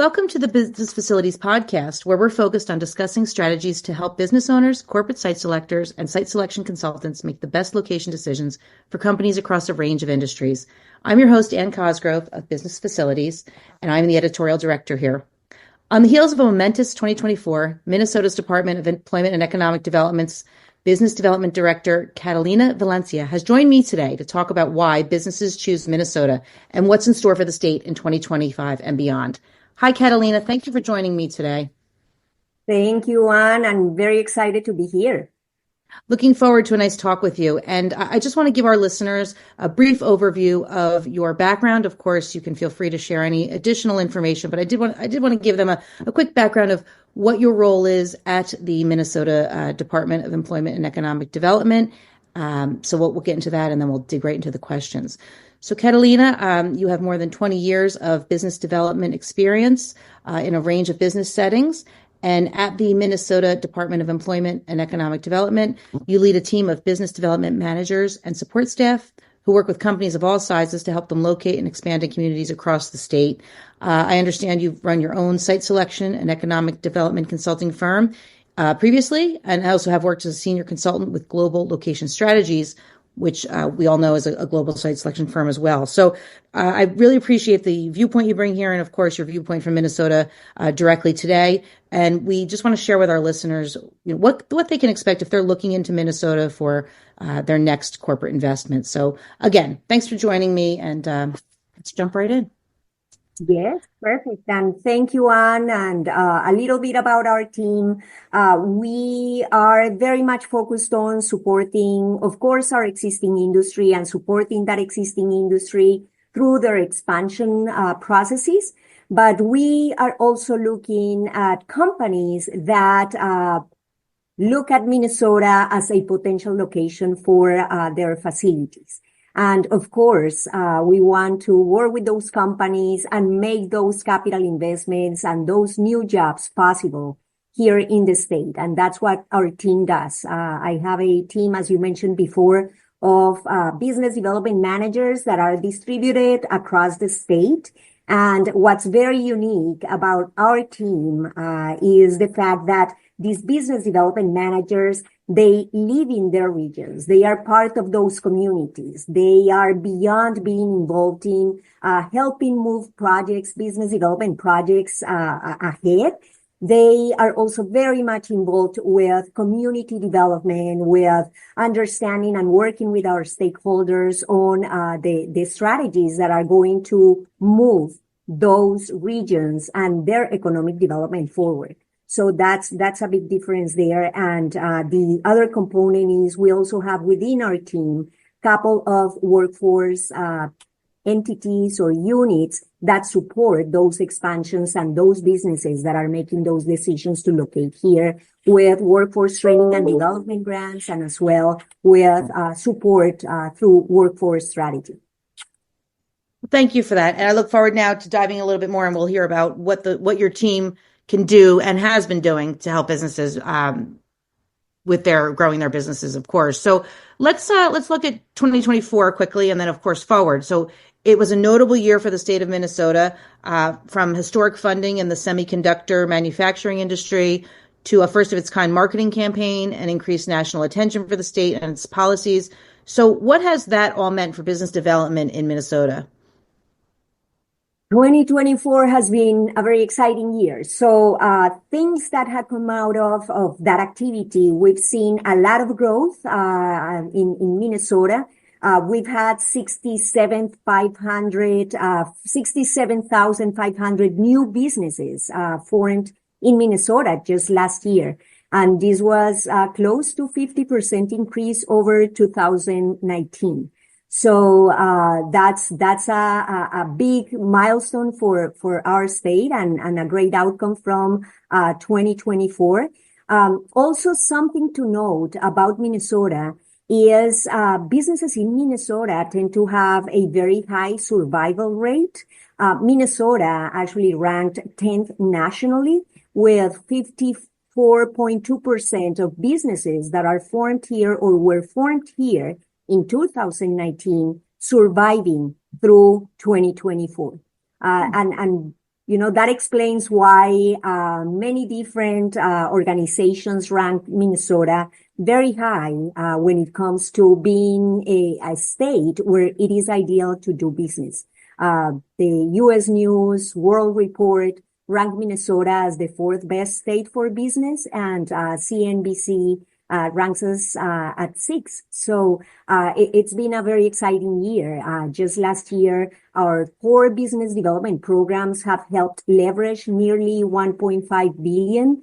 Welcome to the Business Facilities Podcast, where we're focused on discussing strategies to help business owners, corporate site selectors, and site selection consultants make the best location decisions for companies across a range of industries. I'm your host, Ann Cosgrove of Business Facilities, and I'm the editorial director here. On the heels of a momentous 2024, Minnesota's Department of Employment and Economic Development's Business Development Director, Catalina Valencia, has joined me today to talk about why businesses choose Minnesota and what's in store for the state in 2025 and beyond. Hi, Catalina. Thank you for joining me today. Thank you, Ann. I'm very excited to be here. Looking forward to a nice talk with you. And I just want to give our listeners a brief overview of your background. Of course, you can feel free to share any additional information, but I did want to give them a quick background of what your role is at the Minnesota Department of Employment and Economic Development. So we'll get into that, and then we'll dig right into the questions. So, Catalina, you have more than 20 years of business development experience in a range of business settings. And at the Minnesota Department of Employment and Economic Development, you lead a team of business development managers and support staff who work with companies of all sizes to help them locate and expand in communities across the state. I understand you've run your own site selection and economic development consulting firm previously, and I also have worked as a senior consultant with Global Location Strategies, which we all know is a global site selection firm as well. So I really appreciate the viewpoint you bring here, and of course your viewpoint from Minnesota directly today. And we just want to share with our listeners what they can expect if they're looking into Minnesota for their next corporate investment. So again, thanks for joining me, and let's jump right in. Yes, perfect. And thank you, Ann. And a little bit about our team. We are very much focused on supporting, of course, our existing industry and supporting that existing industry through their expansion processes. But we are also looking at companies that look at Minnesota as a potential location for their facilities. And of course, we want to work with those companies and make those capital investments and those new jobs possible here in the state. And that's what our team does. I have a team, as you mentioned before, of business development managers that are distributed across the state. And what's very unique about our team is the fact that these business development managers, they live in their regions. They are part of those communities. They are beyond being involved in helping move projects, business development projects ahead. They are also very much involved with community development, with understanding and working with our stakeholders on the strategies that are going to move those regions and their economic development forward. So that's a big difference there. And the other component is we also have within our team a couple of workforce entities or units that support those expansions and those businesses that are making those decisions to locate here, with workforce training and development grants, and as well with support through workforce strategy. Thank you for that. And I look forward now to diving a little bit more, and we'll hear about what your team can do and has been doing to help businesses with growing their businesses, of course. So let's look at 2024 quickly, and then of course forward. So it was a notable year for the state of Minnesota, from historic funding in the semiconductor manufacturing industry to a first of its kind marketing campaign and increased national attention for the state and its policies. So what has that all meant for business development in Minnesota? 2024 has been a very exciting year. So things that have come out of that activity, we've seen a lot of growth in Minnesota. We've had 67,500 new businesses formed in Minnesota just last year. And this was close to 50% increase over 2019. So that's a big milestone for our state and a great outcome from 2024. Also something to note about Minnesota is businesses in Minnesota tend to have a very high survival rate. Minnesota actually ranked 10th nationally with 54.2% of businesses that are formed here or were formed here in 2019 surviving through 2024. And that explains why many different organizations rank Minnesota very high when it comes to being a state where it is ideal to do business. The U.S. News World Report ranked Minnesota as the fourth best state for business, and CNBC ranks us at 6. So it's been a very exciting year. Just last year, our core business development programs have helped leverage nearly $1.5 billion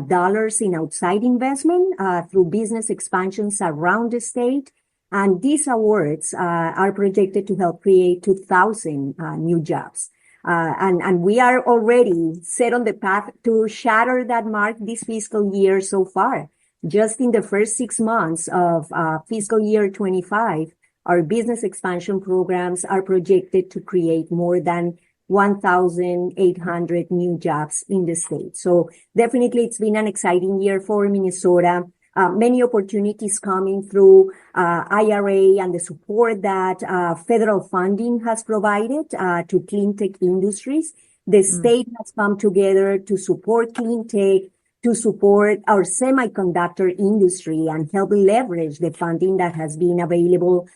dollars in outside investment through business expansions around the state. And these awards are projected to help create 2,000 new jobs. And we are already set on the path to shatter that mark this fiscal year so far. Just in the first 6 months of fiscal year 25, our business expansion programs are projected to create more than 1,800 new jobs in the state. So definitely it's been an exciting year for Minnesota. Many opportunities coming through IRA and the support that federal funding has provided to clean tech industries. The state has come together to support clean tech, to support our semiconductor industry and help leverage the funding that has been available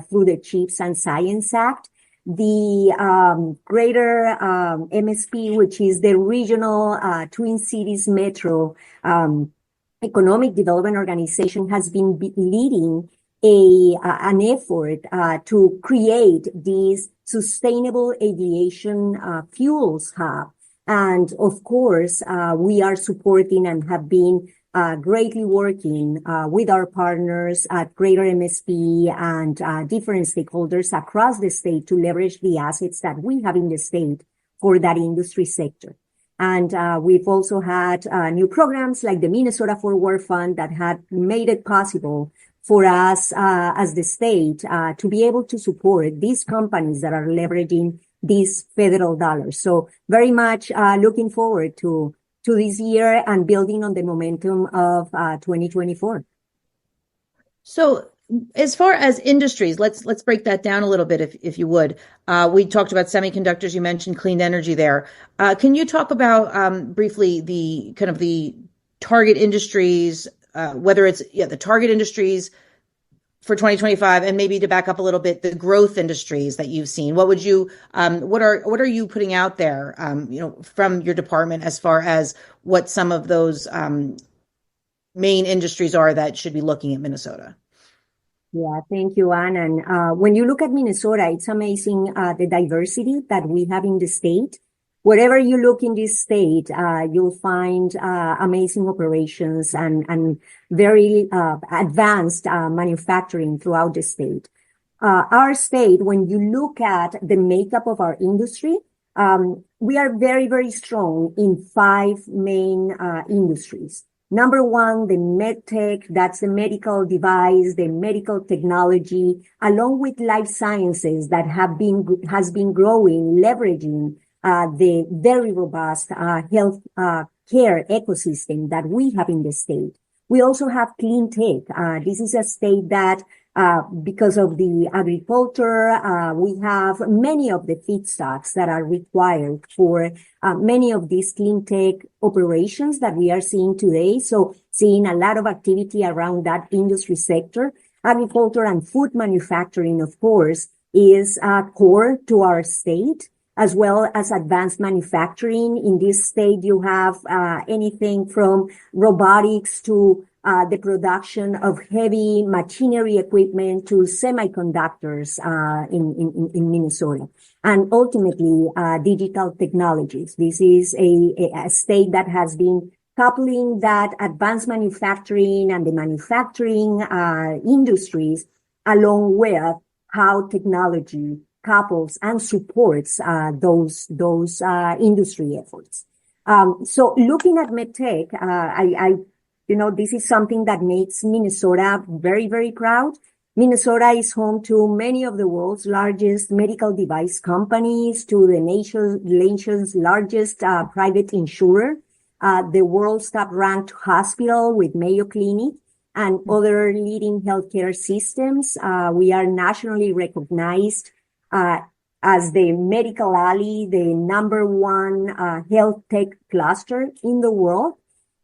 through the CHIPS and Science Act. The greater MSP, which is the regional Twin Cities Metro Economic Development Organization, has been leading an effort to create this sustainable aviation fuels hub. And of course, we are supporting and have been greatly working with our partners at Greater MSP and different stakeholders across the state to leverage the assets that we have in the state for that industry sector. And we've also had new programs like the Minnesota Forward Fund that had made it possible for us as the state to be able to support these companies that are leveraging these federal dollars. So very much looking forward to this year and building on the momentum of 2024. So as far as industries, let's break that down a little bit, if you would. We talked about semiconductors. You mentioned clean energy there. Can you talk about briefly the kind of the target industries, whether it's the target industries for 2025, and maybe to back up a little bit, the growth industries that you've seen? What would you, what are you putting out there, from your department as far as what some of those main industries are that should be looking at Minnesota? Yeah, thank you, Anne. And when you look at Minnesota, it's amazing the diversity that we have in the state. Wherever you look in this state, you'll find amazing operations and very advanced manufacturing throughout the state. Our state, when you look at the makeup of our industry, we are very, very strong in 5 main industries. Number 1, the medtech, that's the medical device, the medical technology, along with life sciences that has been growing, leveraging the very robust health care ecosystem that we have in the state. We also have clean tech. This is a state that, because of the agriculture, we have many of the feedstocks that are required for many of these clean tech operations that we are seeing today. So seeing a lot of activity around that industry sector. Agriculture and food manufacturing, of course, is core to our state, as well as advanced manufacturing. In this state, you have anything from robotics to the production of heavy machinery equipment to semiconductors in Minnesota. And ultimately, digital technologies. This is a state that has been coupling that advanced manufacturing and the manufacturing industries along with how technology couples and supports those industry efforts. So looking at medtech, this is something that makes Minnesota very, very proud. Minnesota is home to many of the world's largest medical device companies, to the nation's largest private insurer, the world's top-ranked hospital with Mayo Clinic, and other leading healthcare systems. We are nationally recognized as the Medical Alley, the number one health tech cluster in the world.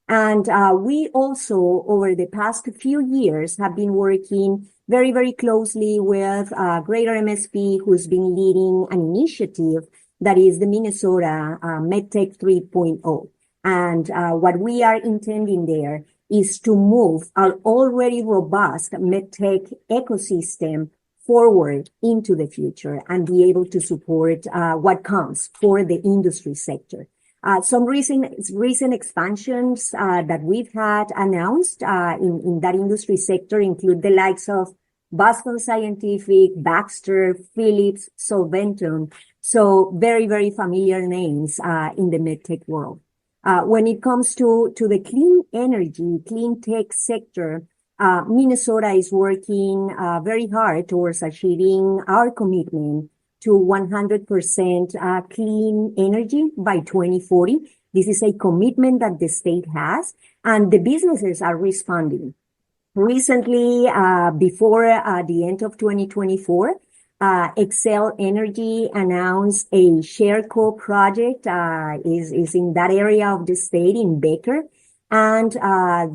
And we also, over the past few years, have been working very, very closely with Greater MSP, who's been leading an initiative that is the Minnesota MedTech 3.0. And what we are intending there is to move our already robust MedTech ecosystem forward into the future and be able to support what comes for the industry sector. Some recent expansions that we've had announced in that industry sector include the likes of Boston Scientific, Baxter, Philips, Solventum. So very, very familiar names in the medtech world. When it comes to the clean energy, clean tech sector, Minnesota is working very hard towards achieving our commitment to 100% clean energy by 2040. This is a commitment that the state has, and the businesses are responding. Recently, before the end of 2024, Excel Energy announced a ShareCo project, is in that area of the state in Baker, and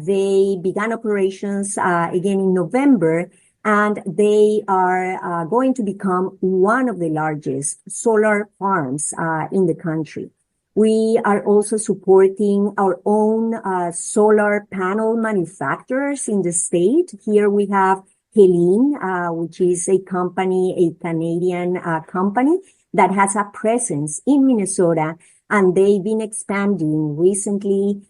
they began operations again in November, and they are going to become one of the largest solar farms in the country. We are also supporting our own solar panel manufacturers in the state. Here we have Helene, which is a company, a Canadian company that has a presence in Minnesota, and they've been expanding recently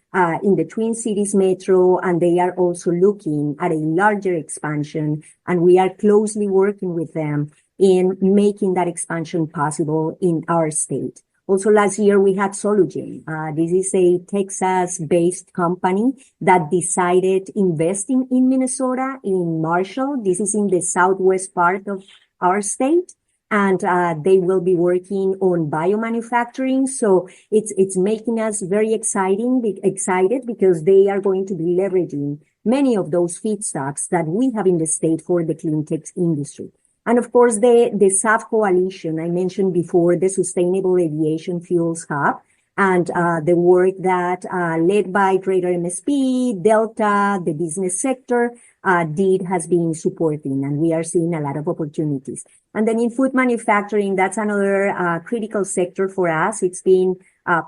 in the Twin Cities metro, and they are also looking at a larger expansion, and we are closely working with them in making that expansion possible in our state. Also last year, we had Solugen. This is a Texas-based company that decided investing in Minnesota, in Marshall. This is in the southwest part of our state. And they will be working on biomanufacturing. So it's making us very excited because they are going to be leveraging many of those feedstocks that we have in the state for the clean tech industry. And of course, the SAF coalition, I mentioned before, the Sustainable Aviation Fuels Hub, and the work that led by Greater MSP, Delta, the business sector, has been supporting, and we are seeing a lot of opportunities. And then in food manufacturing, that's another critical sector for us. It's been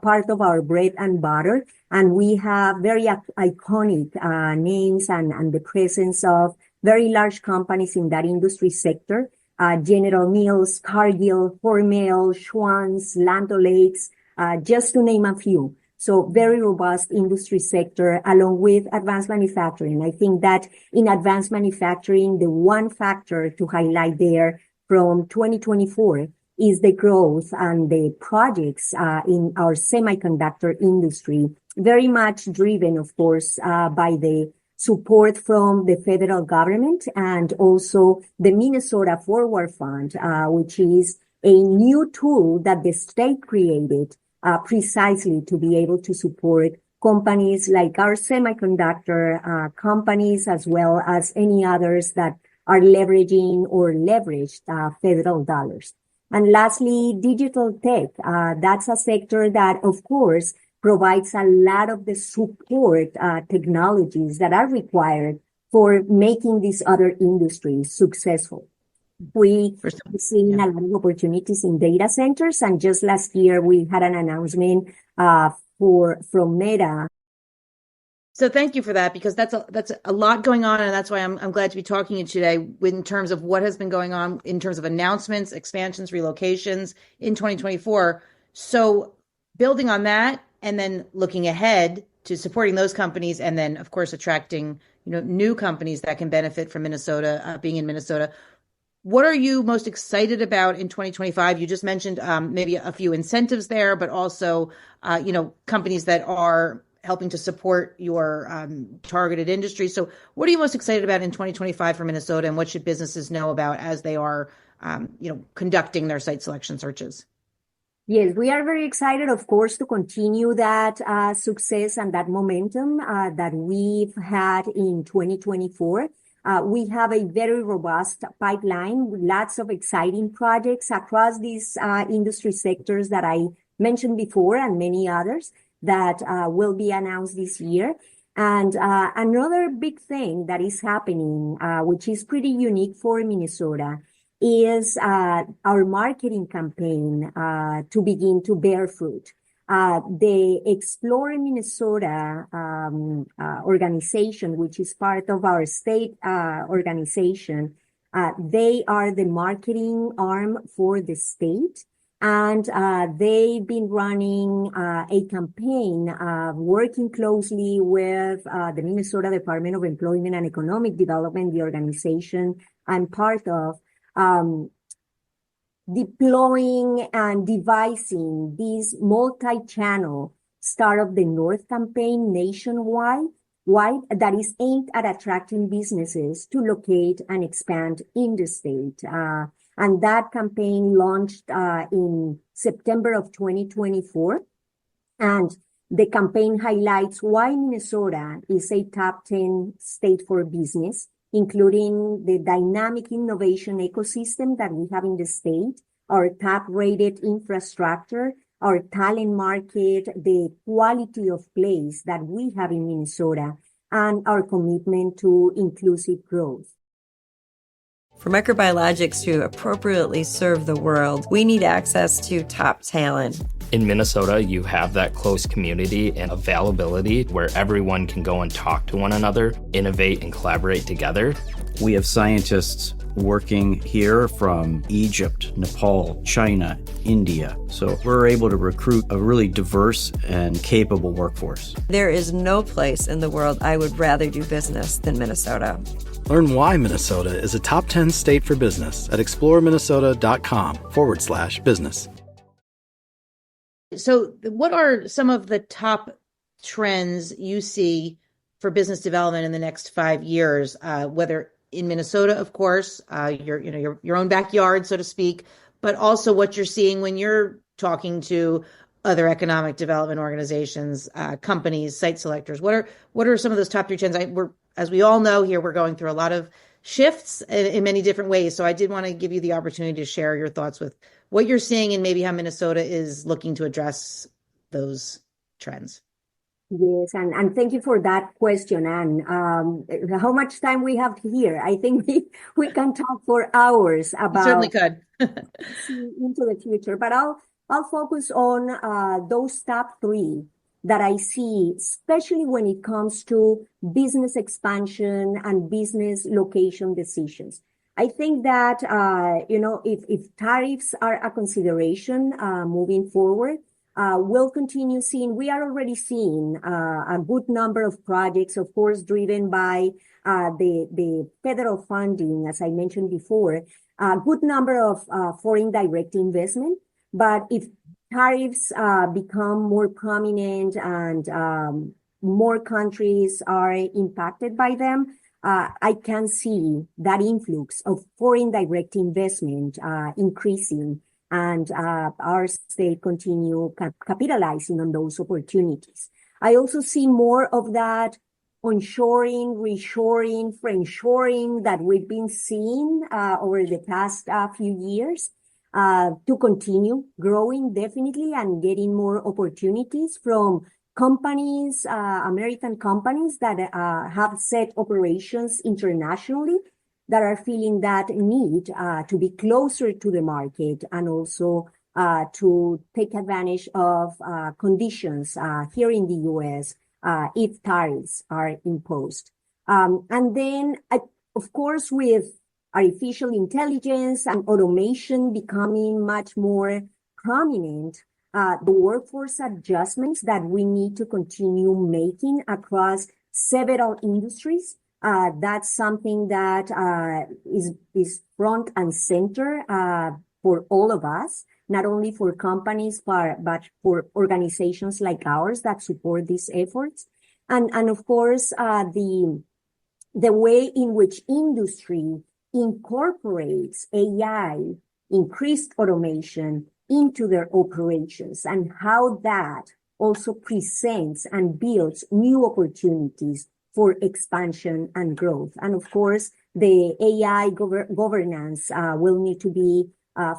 part of our bread and butter, and we have very iconic names and the presence of very large companies in that industry sector. General Mills, Cargill, Hormel, Schwann's, Land O'Lakes, just to name a few. So very robust industry sector along with advanced manufacturing. I think that in advanced manufacturing, the one factor to highlight there from 2024 is the growth and the projects in our semiconductor industry, very much driven, of course, by the support from the federal government and also the Minnesota Forward Fund, which is a new tool that the state created precisely to be able to support companies like our semiconductor companies, as well as any others that are leveraging or leveraged federal dollars. And lastly, digital tech. That's a sector that, of course, provides a lot of the support technologies that are required for making these other industries successful. We are seeing a lot of opportunities in data centers, and just last year we had an announcement from Meta. So thank you for that, because that's a lot going on, and that's why I'm glad to be talking to you today in terms of what has been going on in terms of announcements, expansions, relocations in 2024. So building on that, and then looking ahead to supporting those companies, and then of course attracting new companies that can benefit from Minnesota, being in Minnesota. What are you most excited about in 2025? You just mentioned maybe a few incentives there, but also companies that are helping to support your targeted industry. So what are you most excited about in 2025 for Minnesota, and what should businesses know about as they are conducting their site selection searches? Yes, we are very excited, of course, to continue that success and that momentum that we've had in 2024. We have a very robust pipeline with lots of exciting projects across these industry sectors that I mentioned before and many others that will be announced this year. And another big thing that is happening, which is pretty unique for Minnesota, is our marketing campaign to begin to bear fruit. The Explore Minnesota organization, which is part of our state organization, they are the marketing arm for the state. And they've been running a campaign working closely with the Minnesota Department of Employment and Economic Development, the organization I'm part of, deploying and devising this multi-channel Start of the North campaign nationwide that is aimed at attracting businesses to locate and expand in the state. And that campaign launched in September of 2024. And the campaign highlights why Minnesota is a top 10 state for business, including the dynamic innovation ecosystem that we have in the state, our top-rated infrastructure, our talent market, the quality of place that we have in Minnesota, and our commitment to inclusive growth. For microbiologics to appropriately serve the world, we need access to top talent. In Minnesota, you have that close community and availability where everyone can go and talk to one another, innovate and collaborate together. We have scientists working here from Egypt, Nepal, China, India. So we're able to recruit a really diverse and capable workforce. There is no place in the world I would rather do business than Minnesota. Learn why Minnesota is a top 10 state for business at exploreminnesota.com/business. So what are some of the top trends you see for business development in the next 5 years, whether in Minnesota, of course, your own backyard, so to speak, but also what you're seeing when you're talking to other economic development organizations, companies, site selectors? What are some of those top three trends? As we all know here, we're going through a lot of shifts in many different ways. So I did want to give you the opportunity to share your thoughts with what you're seeing and maybe how Minnesota is looking to address those trends. Yes, and thank you for that question, Anne. How much time we have here? I think we can talk for hours about You certainly could. into the future, but I'll focus on those top three that I see, especially when it comes to business expansion and business location decisions. I think that if tariffs are a consideration moving forward, we'll continue seeing. We are already seeing a good number of projects, of course, driven by the federal funding, as I mentioned before. A good number of foreign direct investment, but if tariffs become more prominent and more countries are impacted by them, I can see that influx of foreign direct investment increasing and our state continue capitalizing on those opportunities. I also see more of that onshoring, reshoring, friendshoring that we've been seeing over the past few years. To continue growing definitely and getting more opportunities from companies, American companies that have set operations internationally that are feeling that need to be closer to the market and also to take advantage of conditions here in the U.S. If tariffs are imposed. And then, of course, with artificial intelligence and automation becoming much more prominent, the workforce adjustments that we need to continue making across several industries, that's something that is front and center for all of us, not only for companies, but for organizations like ours that support these efforts. And of course, the way in which industry incorporates AI, increased automation into their operations and how that also presents and builds new opportunities for expansion and growth. And of course, the AI governance will need to be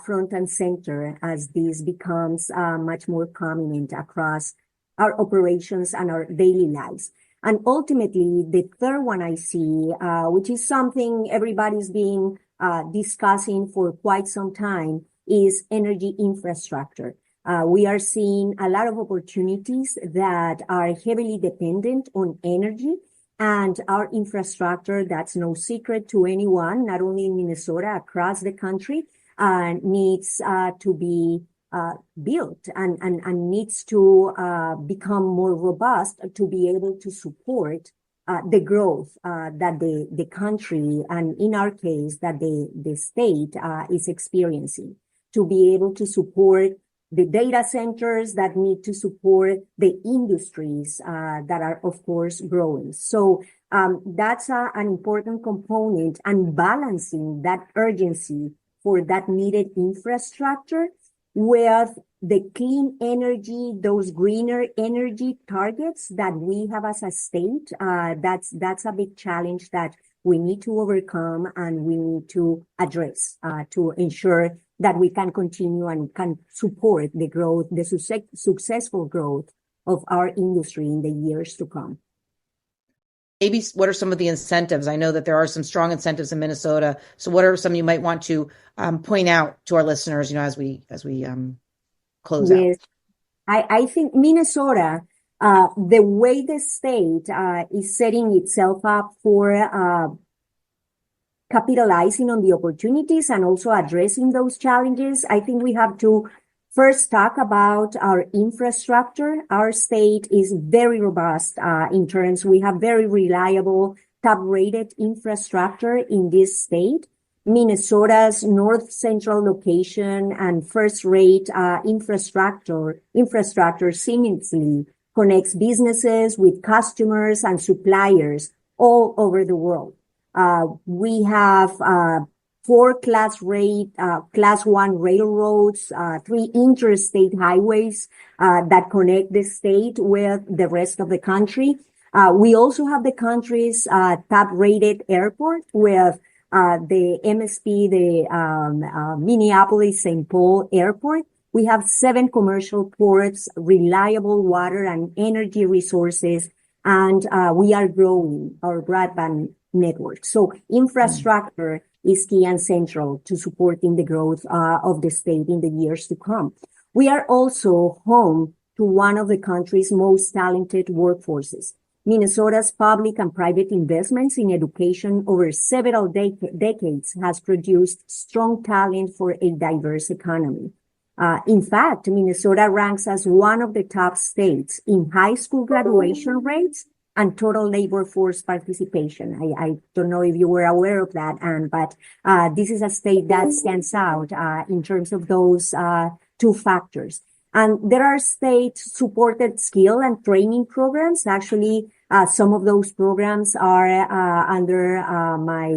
front and center as this becomes much more prominent across our operations and our daily lives. And ultimately, the third one I see, which is something everybody's been discussing for quite some time, is energy infrastructure. We are seeing a lot of opportunities that are heavily dependent on energy, and our infrastructure, that's no secret to anyone, not only in Minnesota, across the country, needs to be built and needs to become more robust to be able to support the growth that the country, and in our case, that the state is experiencing, to be able to support the data centers that need to support the industries that are, of course, growing. So that's an important component, and balancing that urgency for that needed infrastructure with the clean energy, those greener energy targets that we have as a state. That's a big challenge that we need to overcome and we need to address to ensure that we can continue and can support the growth, the successful growth of our industry in the years to come. Maybe what are some of the incentives? I know that there are some strong incentives in Minnesota. So what are some you might want to point out to our listeners, as we close out? I think Minnesota, the way the state is setting itself up for capitalizing on the opportunities and also addressing those challenges, I think we have to first talk about our infrastructure. Our state is very robust in terms, we have very reliable, top-rated infrastructure in this state. Minnesota's north central location and first-rate infrastructure seamlessly connects businesses with customers and suppliers all over the world. We have 4 class 1 railroads, 3 interstate highways that connect the state with the rest of the country. We also have the country's top-rated airport with the MSP, the Minneapolis-St. Paul Airport. We have 7 commercial ports, reliable water and energy resources, and we are growing our broadband network. So infrastructure is key and central to supporting the growth of the state in the years to come. We are also home to one of the country's most talented workforces. Minnesota's public and private investments in education over several decades has produced strong talent for a diverse economy. In fact, Minnesota ranks as one of the top states in high school graduation rates and total labor force participation. I don't know if you were aware of that, Anne, but this is a state that stands out in terms of those 2 factors. And there are state-supported skill and training programs. Actually, some of those programs are under my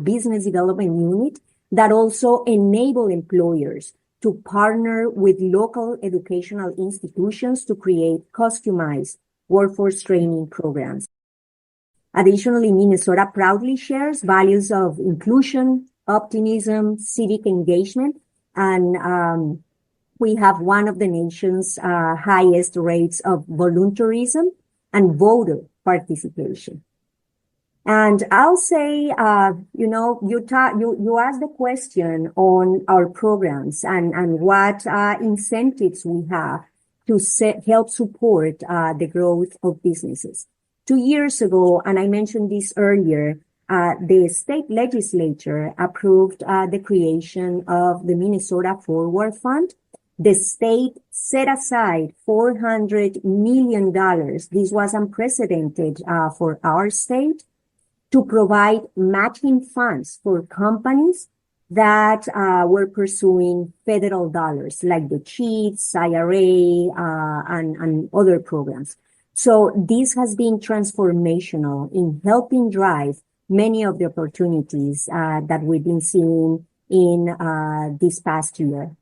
business development unit that also enable employers to partner with local educational institutions to create customized workforce training programs. Additionally, Minnesota proudly shares values of inclusion, optimism, civic engagement, and we have one of the nation's highest rates of volunteerism and voter participation. And I'll say, you asked the question on our programs and what incentives we have to help support the growth of businesses. 2 years ago, and I mentioned this earlier, the state legislature approved the creation of the Minnesota Forward Fund. The state set aside $400 million. This was unprecedented for our state, to provide matching funds for companies that were pursuing federal dollars, like the CHIPS, IRA, and other programs. So this has been transformational in helping drive many of the opportunities that we've been seeing in this past year.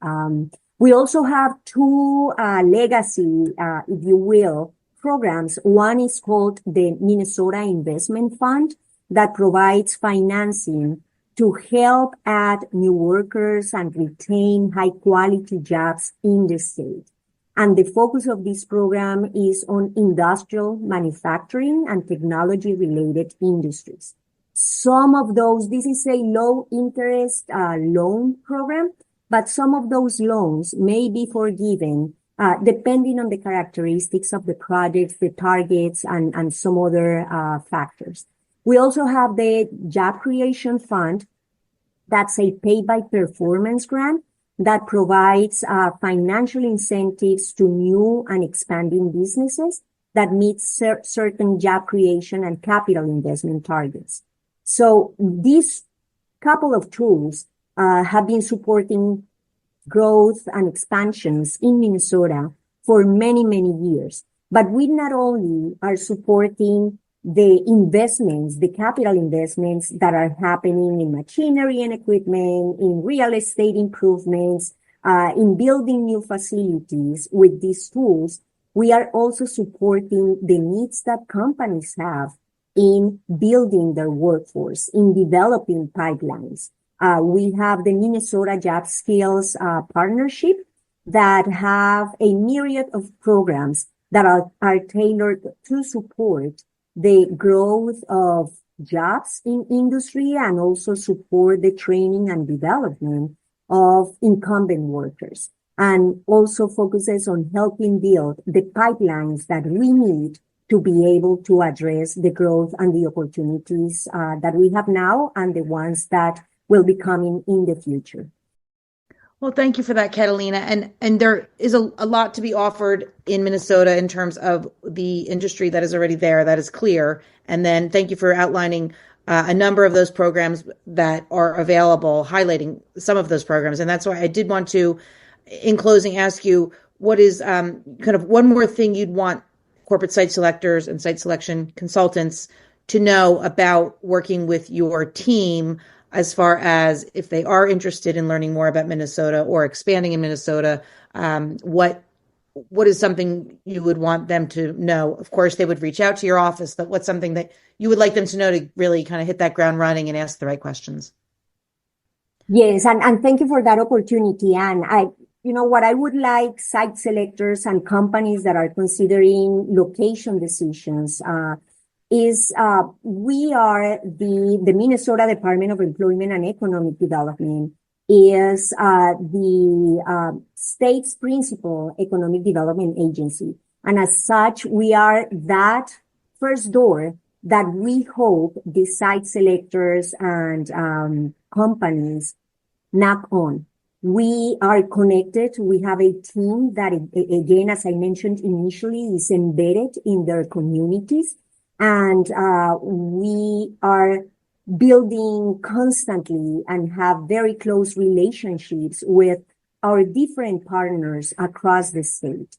We also have 2 legacy, if you will, programs. One is called the Minnesota Investment Fund that provides financing to help add new workers and retain high quality jobs in the state. And the focus of this program is on industrial manufacturing and technology related industries. Some of those, this is a low interest loan program, but some of those loans may be forgiven depending on the characteristics of the projects, the targets, and some other factors. We also have the Job Creation Fund. That's a pay-by-performance grant that provides financial incentives to new and expanding businesses that meet certain job creation and capital investment targets. So these couple of tools have been supporting growth and expansions in Minnesota for many, many years. But we not only are supporting the investments, the capital investments that are happening in machinery and equipment, in real estate improvements, in building new facilities with these tools, we are also supporting the needs that companies have in building their workforce, in developing pipelines. We have the Minnesota Job Skills Partnership that have a myriad of programs that are tailored to support the growth of jobs in industry and also support the training and development of incumbent workers, and also focuses on helping build the pipelines that we need to be able to address the growth and the opportunities that we have now and the ones that will be coming in the future. Well, thank you for that, Catalina. And there is a lot to be offered in Minnesota in terms of the industry that is already there, that is clear. And then thank you for outlining a number of those programs that are available, highlighting some of those programs. And that's why I did want to, in closing, ask you what is kind of one more thing you'd want corporate site selectors and site selection consultants to know about working with your team, as far as if they are interested in learning more about Minnesota or expanding in Minnesota, what is something you would want them to know? Of course, they would reach out to your office, but what's something that you would like them to know to really kind of hit that ground running and ask the right questions? Yes, and thank you for that opportunity. And what I would like site selectors and companies that are considering location decisions is we are the Minnesota Department of Employment and Economic Development is the state's principal economic development agency. And as such, we are that first door that we hope the site selectors and companies knock on. We are connected. We have a team that, again, as I mentioned initially, is embedded in their communities. And we are building constantly and have very close relationships with our different partners across the state.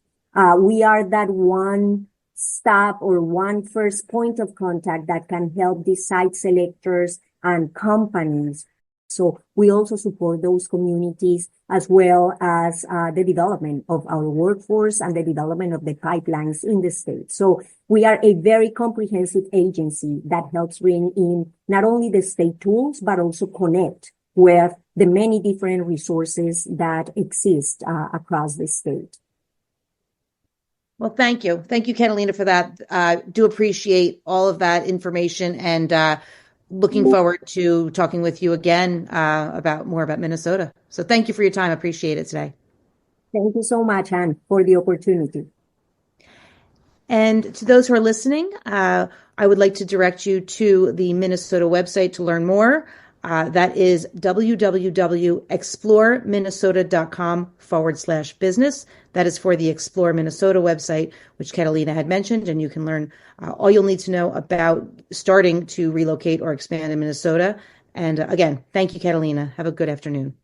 We are that one stop or one first point of contact that can help the site selectors and companies. So we also support those communities as well as the development of our workforce and the development of the pipelines in the state. So we are a very comprehensive agency that helps bring in not only the state tools, but also connect with the many different resources that exist across the state. Well, thank you. Thank you, Catalina, for that. Do appreciate all of that information and looking forward to talking with you again about more about Minnesota. So thank you for your time. I appreciate it today. Thank you so much, Anne, for the opportunity. And to those who are listening, I would like to direct you to the Minnesota website to learn more. That is www.exploreminnesota.com/business. That is for the Explore Minnesota website, which Catalina had mentioned, and you can learn all you'll need to know about starting to relocate or expand in Minnesota. And again, thank you, Catalina. Have a good afternoon.